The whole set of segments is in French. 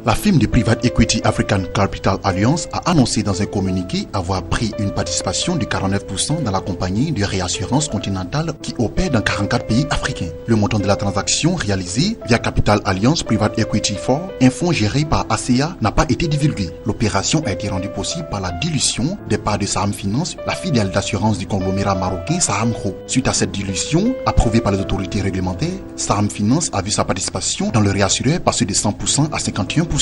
La firme de Private Equity African Capital Alliance a annoncé dans un communiqué avoir pris une participation de 49% dans la compagnie de réassurance continentale qui opère dans 44 pays africains. Le montant de la transaction réalisée via Capital Alliance Private Equity 4, un fonds géré par ACA, n'a pas été divulgué. L'opération a été rendue possible par la dilution des parts de Saham Finance, la filiale d'assurance du conglomérat marocain Saham Group. Suite à cette dilution, approuvée par les autorités réglementaires, Saham Finance a vu sa participation dans le réassureur passer de 100% à 51%.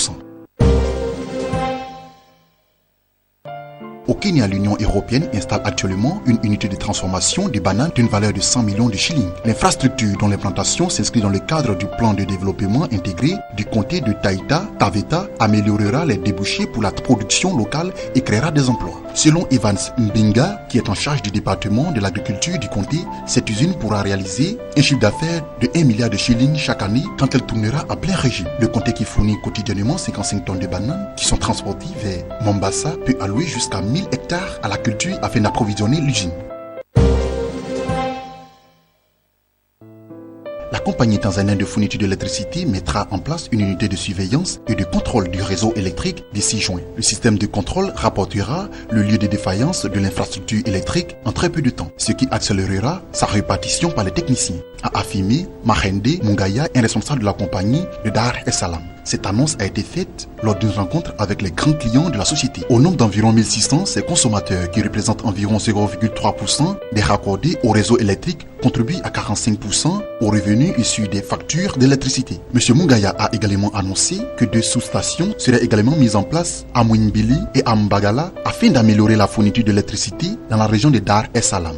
Au Kenya, l'Union européenne installe actuellement une unité de transformation des bananes d'une valeur de 100 millions de shillings. L'infrastructure dont l'implantation s'inscrit dans le cadre du plan de développement intégré du comté de Taita Taveta améliorera les débouchés pour la production locale et créera des emplois. Selon Evans Mbinga, qui est en charge du département de l'agriculture du comté, cette usine pourra réaliser un chiffre d'affaires de 1 milliard de shillings chaque année quand elle tournera à plein régime. Le comté qui fournit quotidiennement 55 tonnes de bananes qui sont transportées vers Mombasa peut allouer jusqu'à 1000 hectares à la culture afin d'approvisionner l'usine. La compagnie tanzanienne de fourniture d'électricité mettra en place une unité de surveillance et de contrôle du réseau électrique d'ici juin. Le système de contrôle rapportera le lieu de défaillance de l'infrastructure électrique en très peu de temps, ce qui accélérera sa répartition par les techniciens, a affirmé Mahende Mungaya, un responsable de la compagnie de Dar es Salaam. Cette annonce a été faite lors d'une rencontre avec les grands clients de la société. Au nombre d'environ 1600, ces consommateurs, qui représentent environ 0,3% des raccordés au réseau électrique, contribuent à 45% aux revenus issus des factures d'électricité. M. Mungaya a également annoncé que 2 sous-stations seraient également mises en place à Mwimbili et à Mbagala afin d'améliorer la fourniture d'électricité dans la région de Dar es Salaam.